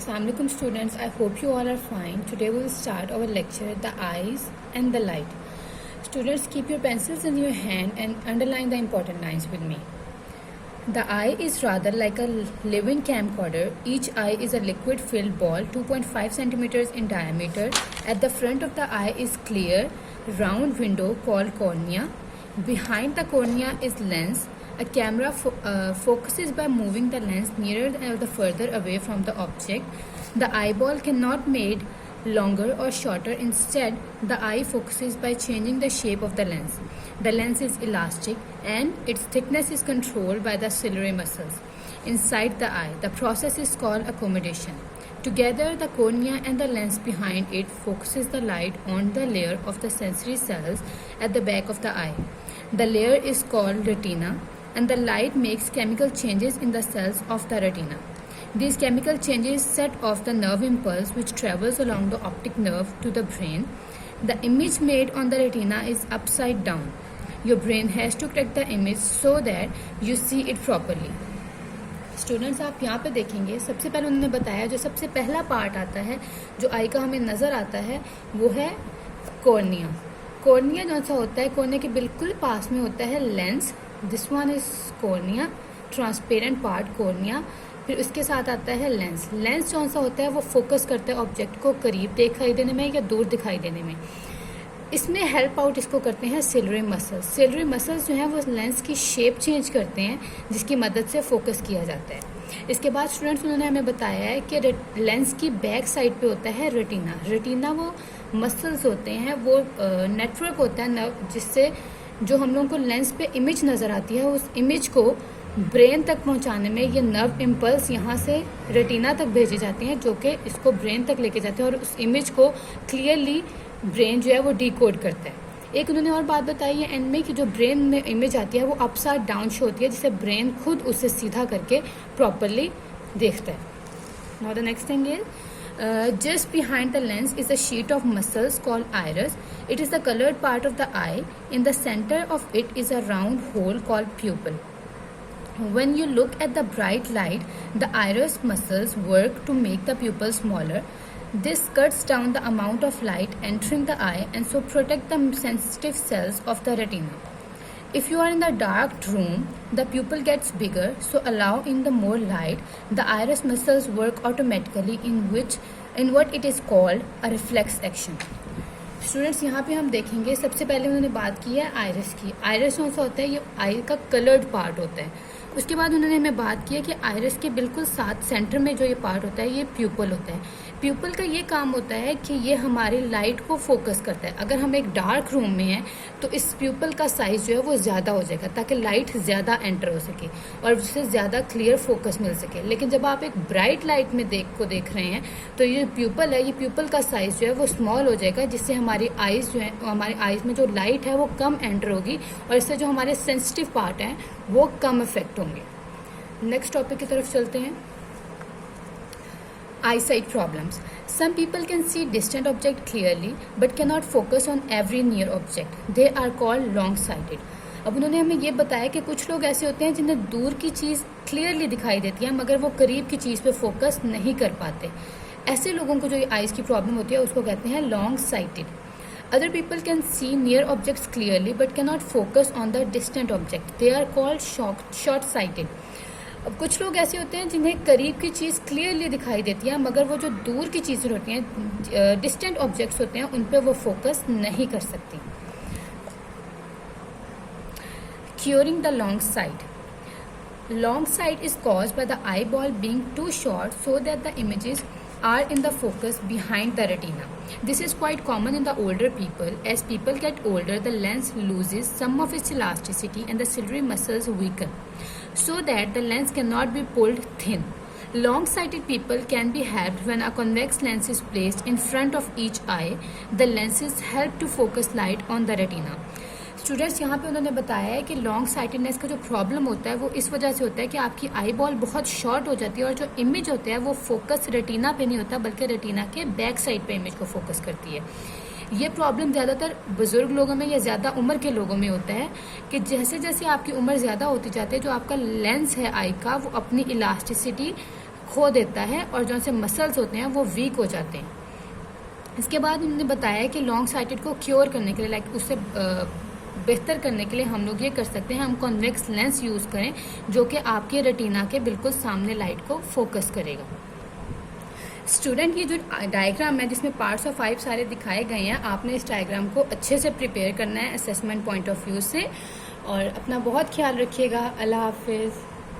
Assalamualaikum students, I hope you all are fine. Today we will start our lecture, The Eyes and the Light. Students, keep your pencils in your hand and underline the important lines with me. The eye is rather like a living camcorder. Each eye is a liquid filled ball 2.5 centimeters in diameter. At the front of the eye is clear, round window called cornea. Behind the cornea is lens. A camera focuses by moving the lens nearer or the further away from the object. The eyeball cannot made longer or shorter. Instead, the eye focuses by changing the shape of the lens. The lens is elastic and its thickness is controlled by the ciliary muscles inside the eye. The process is called accommodation. Together, the cornea and the lens behind it focuses the light on the layer of the sensory cells at the back of the eye. The layer is called retina, and the light makes chemical changes in the cells of the retina. These chemical changes set off the nerve impulse which travels along the optic nerve to the brain. The image made on the retina is upside down. Your brain has to correct the image so that you see it properly. Students, आप यहाँ पे देखेंगे, सबसे पहले उन्होंने बताया जो सबसे पहला पार्ट आता है जो आई का हमें नज़र आता है वो है कॉर्निया. कॉर्निया जो सा होता है, कॉर्निया के बिल्कुल पास में होता है lens. This one is cornea, transparent part cornea. फिर उसके साथ आता है लेंस. लेंस जो सा होता है वो फोकस करता है ऑब्जेक्ट को करीब दिखाई देने में या दूर दिखाई देने में. इसमें हेल्प आउट इसको करते हैं सिलरी मसल्स. सिलरी मसल्स जो हैं वो लेंस की शेप चेंज करते हैं जिसकी मदद से फोकस किया जाता है. इसके बाद स्टूडेंट्स उन्होंने हमें बताया है कि लेंस की बैक साइड पे होता है रेटिना. रेटिना वो मसल्स होते हैं, वो नेटवर्क होता है नर्व जिससे जो हम लोगों को लेंस पे इमेज नज़र आती है उस इमेज को ब्रेन तक पहुंचाने में ये नर्व इम्पल्स यहाँ से रेटिना तक भेजे जाते हैं जो कि इसको ब्रेन तक लेके जाते हैं और उस इमेज को क्लियरली ब्रेन जो है वो डिकोड करता है. एक उन्होंने और बात बताई है एंड में कि जो ब्रेन में इमेज आती है वो अपसाइड डाउन शो होती है जिससे ब्रेन खुद उसे सीधा करके प्रॉपरली देखता है. Now the next thing is just behind the lens is a sheet of muscles called iris. It is the colored part of the eye. In the center of it is a round hole called pupil. When you look at the bright light, the iris muscles work to make the pupil smaller. This cuts down the amount of light entering the eye and so protect the sensitive cells of the retina. If you are in the dark room, the pupil gets bigger, so allow in the more light. The iris muscles work automatically in what it is called a reflex action. Students, यहाँ पे हम देखेंगे सबसे पहले उन्होंने बात की है आइरिस की. आइरिस कौन सा होता है? ये आई का कलर्ड पार्ट होता है. उसके बाद उन्होंने हमें बात की है कि आइरिस के बिल्कुल साथ सेंटर में जो ये पार्ट होता है ये प्यूपल होता है. प्यूपल का ये काम होता है कि ये हमारी लाइट को फोकस करता है. अगर हम एक डार्क रूम में हैं तो इस प्यूपल का साइज जो है वो ज़्यादा हो जाएगा ताकि लाइट ज़्यादा एंटर हो सके और उससे ज़्यादा क्लियर फोकस मिल सके. लेकिन जब आप एक ब्राइट लाइट में देख रहे हैं तो ये प्यूपल है, ये प्यूपल का साइज जो है वो स्मॉल हो जाएगा जिससे हमारी आइज़ जो है, हमारी आइज़ में जो लाइट है वो कम एंटर होगी और इससे जो हमारे सेंसिटिव पार्ट हैं वो कम इफेक्ट होंगे. नेक्स्ट टॉपिक की तरफ चलते हैं. Eyesight problems. Some people can see distant object clearly but cannot focus on every near object. They are called long-sighted. अब उन्होंने हमें ये बताया कि कुछ लोग ऐसे होते हैं जिन्हें दूर की चीज़ क्लियरली दिखाई देती है मगर वो करीब की चीज़ पे फोकस नहीं कर पाते. ऐसे लोगों को जो ये आइज़ की प्रॉब्लम होती है उसको कहते हैं long-sighted. Other people can see near objects clearly but cannot focus on the distant object. They are called short-sighted. अब कुछ लोग ऐसे होते हैं जिन्हें करीब की चीज़ क्लियरली दिखाई देती है मगर वो जो दूर की चीज़ें होती हैं, डिस्टेंट ऑब्जेक्ट्स होते हैं, उन पर वो फोकस नहीं कर सकती. Curing the long sight. Long sight is caused by the eyeball being too short so that the images are in the focus behind the retina. This is quite common in the older people. As people get older, the lens loses some of its elasticity and the ciliary muscles weaken, so that the lens cannot be pulled thin. Long-sighted people can be helped when a convex lens is placed in front of each eye. The lenses help to focus light on the retina. Students, यहाँ पे उन्होंने बताया है कि long sightedness का जो problem होता है वो इस वजह से होता है कि आपकी आई बॉल बहुत शॉर्ट हो जाती है और जो इमेज होता है वो फोकस रेटिना पे नहीं होता बल्कि रेटिना के बैक साइड पे इमेज को फोकस करती है. ये प्रॉब्लम ज़्यादातर बुजुर्ग लोगों में या ज़्यादा उम्र के लोगों में होता है कि जैसे जैसे आपकी उम्र ज़्यादा होती जाती है जो आपका लेंस है आई का वो अपनी इलास्टिसिटी खो देता है और जो से मसल्स होते हैं वो वीक हो जाते हैं। इसके बाद उन्होंने बताया कि लॉन्ग साइटेड को क्योर करने के लिए, लाइक उससे बेहतर करने के लिए हम लोग ये कर सकते हैं, हम कॉन्वेक्स लेंस यूज़ करें जो कि आपके रेटिना के बिल्कुल सामने लाइट को फोकस करेगा। स्टूडेंट, ये जो डायग्राम है जिसमें पार्ट्स ऑफ 5 सारे दिखाए गए हैं, आपने इस डायग्राम को अच्छे से प्रिपेयर करना है असेसमेंट पॉइंट ऑफ व्यू से, और अपना बहुत ख्याल रखिएगा। अल्लाह हाफिज़।